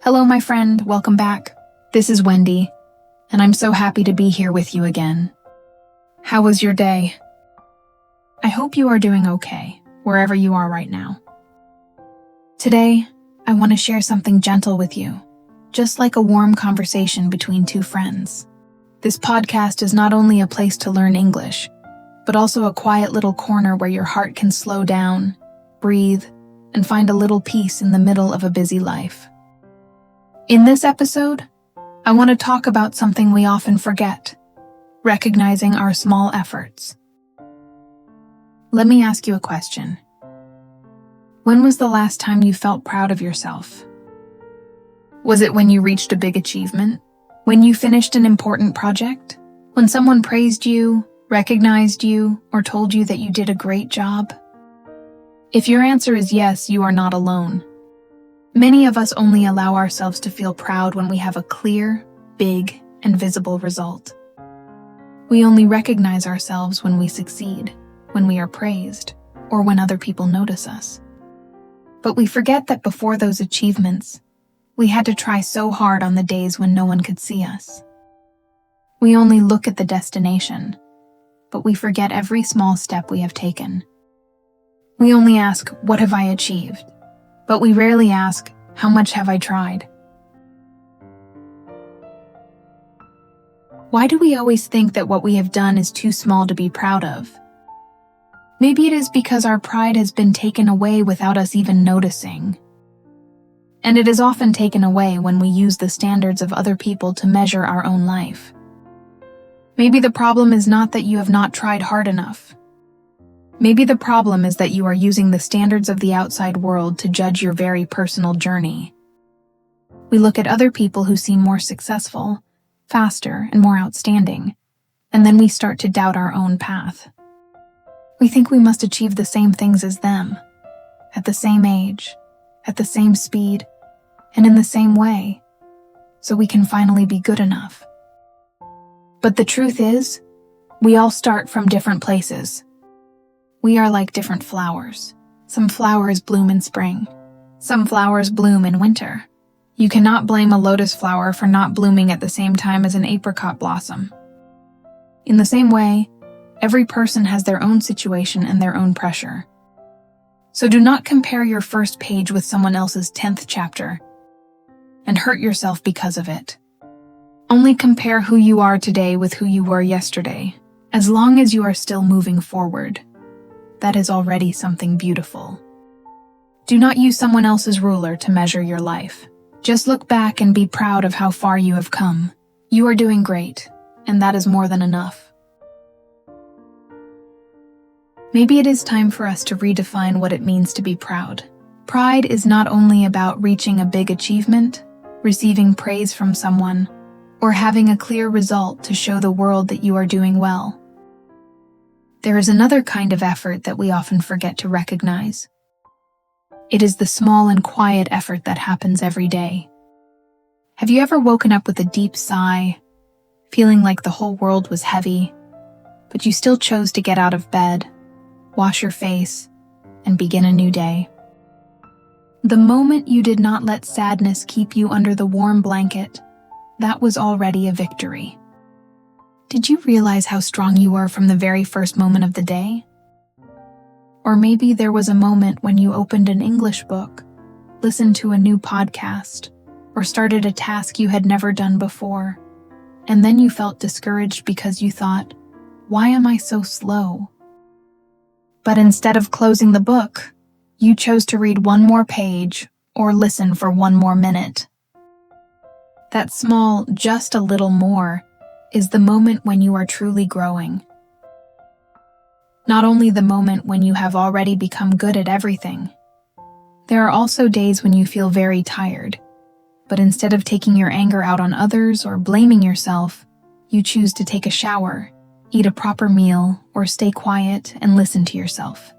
Hello, my friend. Welcome back. This is Wendy, and I'm so happy to be here with you again. How was your day? I hope you are doing okay, wherever you are right now. Today, I want to share something gentle with you, just like a warm conversation between two friends. This podcast is not only a place to learn English, but also a quiet little corner where your heart can slow down, breathe, and find a little peace in the middle of a busy life. In this episode, I want to talk about something we often forget: recognizing our small efforts. Let me ask you a question. When was the last time you felt proud of yourself? Was it when you reached a big achievement? When you finished an important project? When someone praised you, recognized you, or told you that you did a great job? If your answer is yes, you are not alone. Many of us only allow ourselves to feel proud when we have a clear, big, and visible result. We only recognize ourselves when we succeed, when we are praised, or when other people notice us. But we forget that before those achievements, we had to try so hard on the days when no one could see us. We only look at the destination, but we forget every small step we have taken. We only ask, "What have I achieved?" But we rarely ask, "How much have I tried?" Why do we always think that what we have done is too small to be proud of? Maybe it is because our pride has been taken away without us even noticing. And it is often taken away when we use the standards of other people to measure our own life. Maybe the problem is not that you have not tried hard enough. Maybe the problem is that you are using the standards of the outside world to judge your very personal journey. We look at other people who seem more successful, faster, and more outstanding, and then we start to doubt our own path. We think we must achieve the same things as them, at the same age, at the same speed, and in the same way, so we can finally be good enough. But the truth is, we all start from different places. We are like different flowers. Some flowers bloom in spring. Some flowers bloom in winter. You cannot blame a lotus flower for not blooming at the same time as an apricot blossom. In the same way, every person has their own situation and their own pressure. So do not compare your first page with someone else's 10th chapter and hurt yourself because of it. Only compare who you are today with who you were yesterday. As long as you are still moving forward, that is already something beautiful. Do not use someone else's ruler to measure your life. Just look back and be proud of how far you have come. You are doing great, and that is more than enough. Maybe it is time for us to redefine what it means to be proud. Pride is not only about reaching a big achievement, receiving praise from someone, or having a clear result to show the world that you are doing well. There is another kind of effort that we often forget to recognize. It is the small and quiet effort that happens every day. Have you ever woken up with a deep sigh, feeling like the whole world was heavy, but you still chose to get out of bed, wash your face, and begin a new day? The moment you did not let sadness keep you under the warm blanket, that was already a victory. Did you realize how strong you were from the very first moment of the day? Or maybe there was a moment when you opened an English book, listened to a new podcast, or started a task you had never done before, and then you felt discouraged because you thought, "Why am I so slow?" But instead of closing the book, you chose to read one more page or listen for one more minute. That small, just a little more, is the moment when you are truly growing. Not only the moment when you have already become good at everything. There are also days when you feel very tired, but instead of taking your anger out on others or blaming yourself, you choose to take a shower, eat a proper meal, or stay quiet and listen to yourself.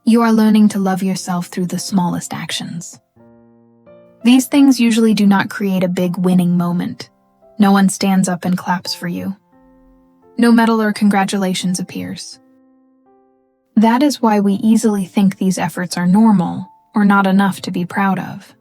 You are learning to love yourself through the smallest actions. These things usually do not create a big winning moment. No one stands up and claps for you. No medal or congratulations appears. That is why we easily think these efforts are normal or not enough to be proud of.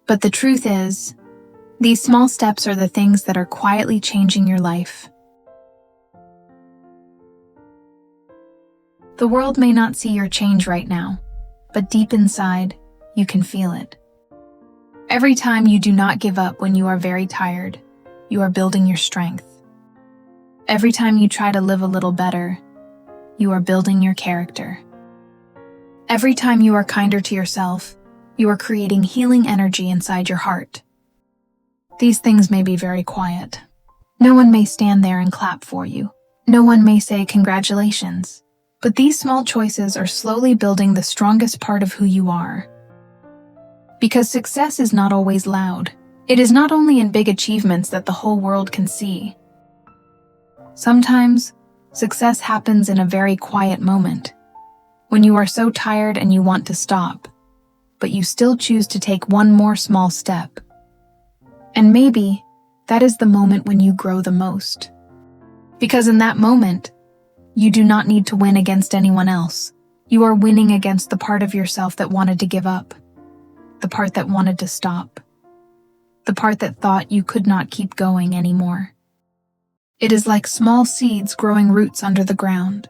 But the truth is, these small steps are the things that are quietly changing your life. The world may not see your change right now, but deep inside, you can feel it. Every time you do not give up when you are very tired, you are building your strength. Every time you try to live a little better, you are building your character. Every time you are kinder to yourself, you are creating healing energy inside your heart. These things may be very quiet. No one may stand there and clap for you. No one may say congratulations. But these small choices are slowly building the strongest part of who you are. Because success is not always loud. It is not only in big achievements that the whole world can see. Sometimes, success happens in a very quiet moment, when you are so tired and you want to stop, but you still choose to take one more small step. And maybe that is the moment when you grow the most. Because in that moment, you do not need to win against anyone else. You are winning against the part of yourself that wanted to give up, the part that wanted to stop, the part that thought you could not keep going anymore. It is like small seeds growing roots under the ground.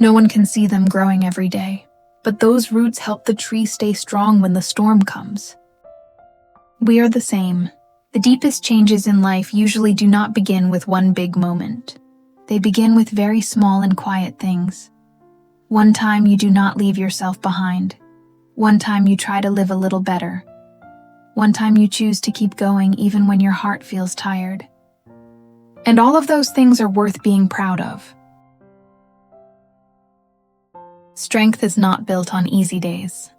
No one can see them growing every day, but those roots help the tree stay strong when the storm comes. We are the same. The deepest changes in life usually do not begin with one big moment. They begin with very small and quiet things. One time you do not leave yourself behind. One time you try to live a little better. One time you choose to keep going even when your heart feels tired. And all of those things are worth being proud of. Strength is not built on easy days.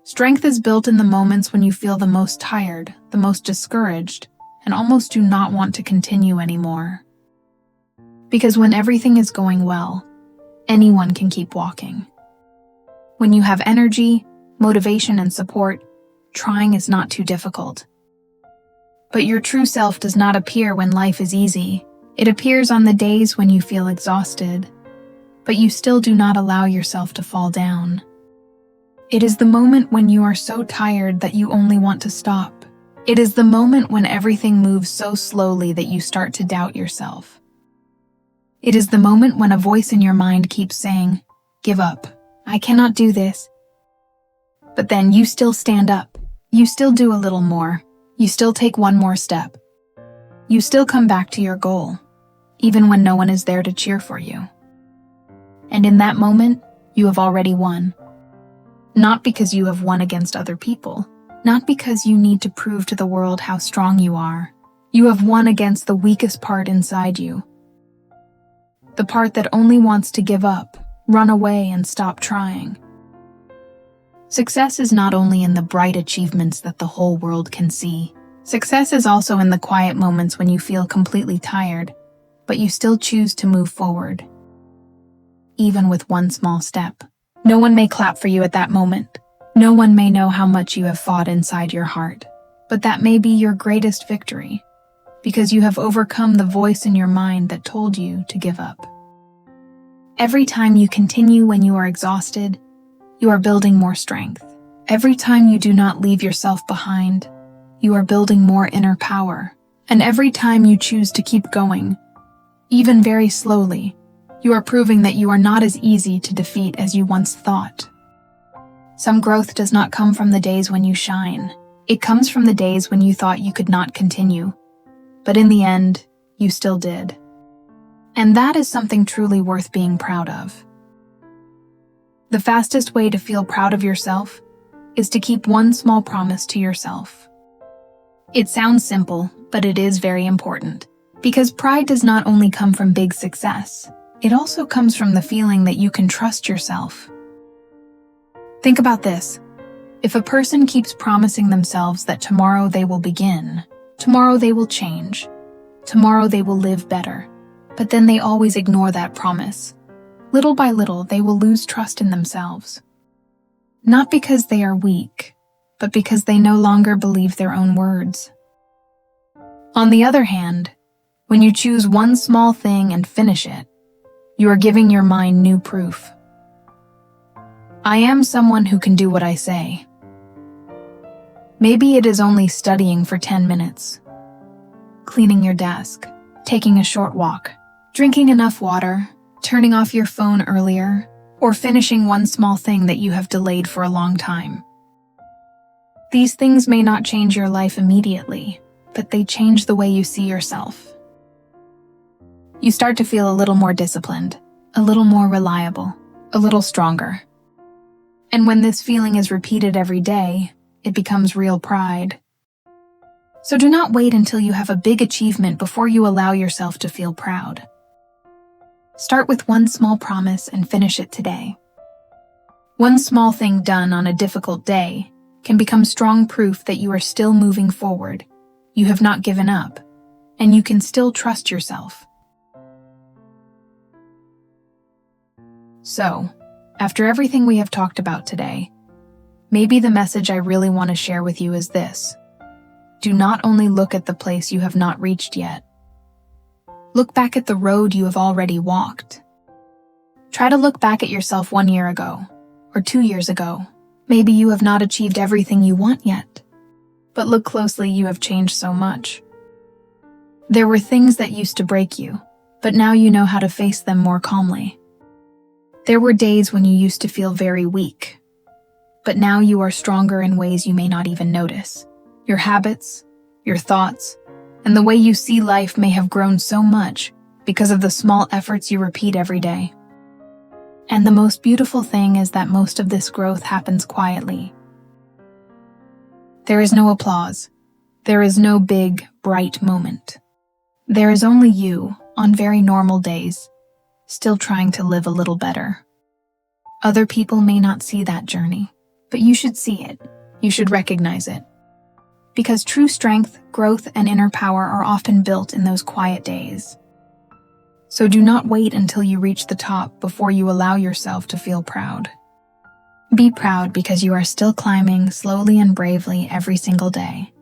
Strength is built in the moments when you feel the most tired, the most discouraged, and almost do not want to continue anymore. Because when everything is going well, anyone can keep walking. When you have energy, motivation, and support, trying is not too difficult. But your true self does not appear when life is easy. It appears on the days when you feel exhausted, but you still do not allow yourself to fall down. It is the moment when you are so tired that you only want to stop. It is the moment when everything moves so slowly that you start to doubt yourself. It is the moment when a voice in your mind keeps saying, "Give up. I cannot do this." But then you still stand up. You still do a little more. You still take one more step. You still come back to your goal, even when no one is there to cheer for you. And in that moment, you have already won. Not because you have won against other people, not because you need to prove to the world how strong you are. You have won against the weakest part inside you. The part that only wants to give up, run away, and stop trying. Success is not only in the bright achievements that the whole world can see. Success is also in the quiet moments when you feel completely tired, but you still choose to move forward. Even with one small step. No one may clap for you at that moment. No one may know how much you have fought inside your heart. But that may be your greatest victory, because you have overcome the voice in your mind that told you to give up. Every time you continue when you are exhausted, you are building more strength. Every time you do not leave yourself behind, you are building more inner power. And every time you choose to keep going, even very slowly, you are proving that you are not as easy to defeat as you once thought. Some growth does not come from the days when you shine. It comes from the days when you thought you could not continue. But in the end, you still did. And that is something truly worth being proud of. The fastest way to feel proud of yourself is to keep one small promise to yourself. It sounds simple, but it is very important. Because pride does not only come from big success, it also comes from the feeling that you can trust yourself. Think about this. If a person keeps promising themselves that tomorrow they will begin, tomorrow they will change, tomorrow they will live better, but then they always ignore that promise, little by little they will lose trust in themselves. Not because they are weak, but because they no longer believe their own words. On the other hand, when you choose one small thing and finish it, you are giving your mind new proof. I am someone who can do what I say. Maybe it is only studying for 10 minutes, cleaning your desk, taking a short walk, drinking enough water, turning off your phone earlier, or finishing one small thing that you have delayed for a long time. These things may not change your life immediately, but they change the way you see yourself. You start to feel a little more disciplined, a little more reliable, a little stronger. And when this feeling is repeated every day, it becomes real pride. So do not wait until you have a big achievement before you allow yourself to feel proud. Start with one small promise and finish it today. One small thing done on a difficult day can become strong proof that you are still moving forward, you have not given up, and you can still trust yourself. So, after everything we have talked about today, maybe the message I really want to share with you is this. Do not only look at the place you have not reached yet. Look back at the road you have already walked. Try to look back at yourself 1 year ago, or 2 years ago. Maybe you have not achieved everything you want yet. But look closely, you have changed so much. There were things that used to break you, but now you know how to face them more calmly. There were days when you used to feel very weak, but now you are stronger in ways you may not even notice. Your habits, your thoughts, and the way you see life may have grown so much because of the small efforts you repeat every day. And the most beautiful thing is that most of this growth happens quietly. There is no applause. There is no big, bright moment. There is only you, on very normal days, still trying to live a little better. Other people may not see that journey, but you should see it. You should recognize it. Because true strength, growth, and inner power are often built in those quiet days. So do not wait until you reach the top before you allow yourself to feel proud. Be proud because you are still climbing slowly and bravely every single day.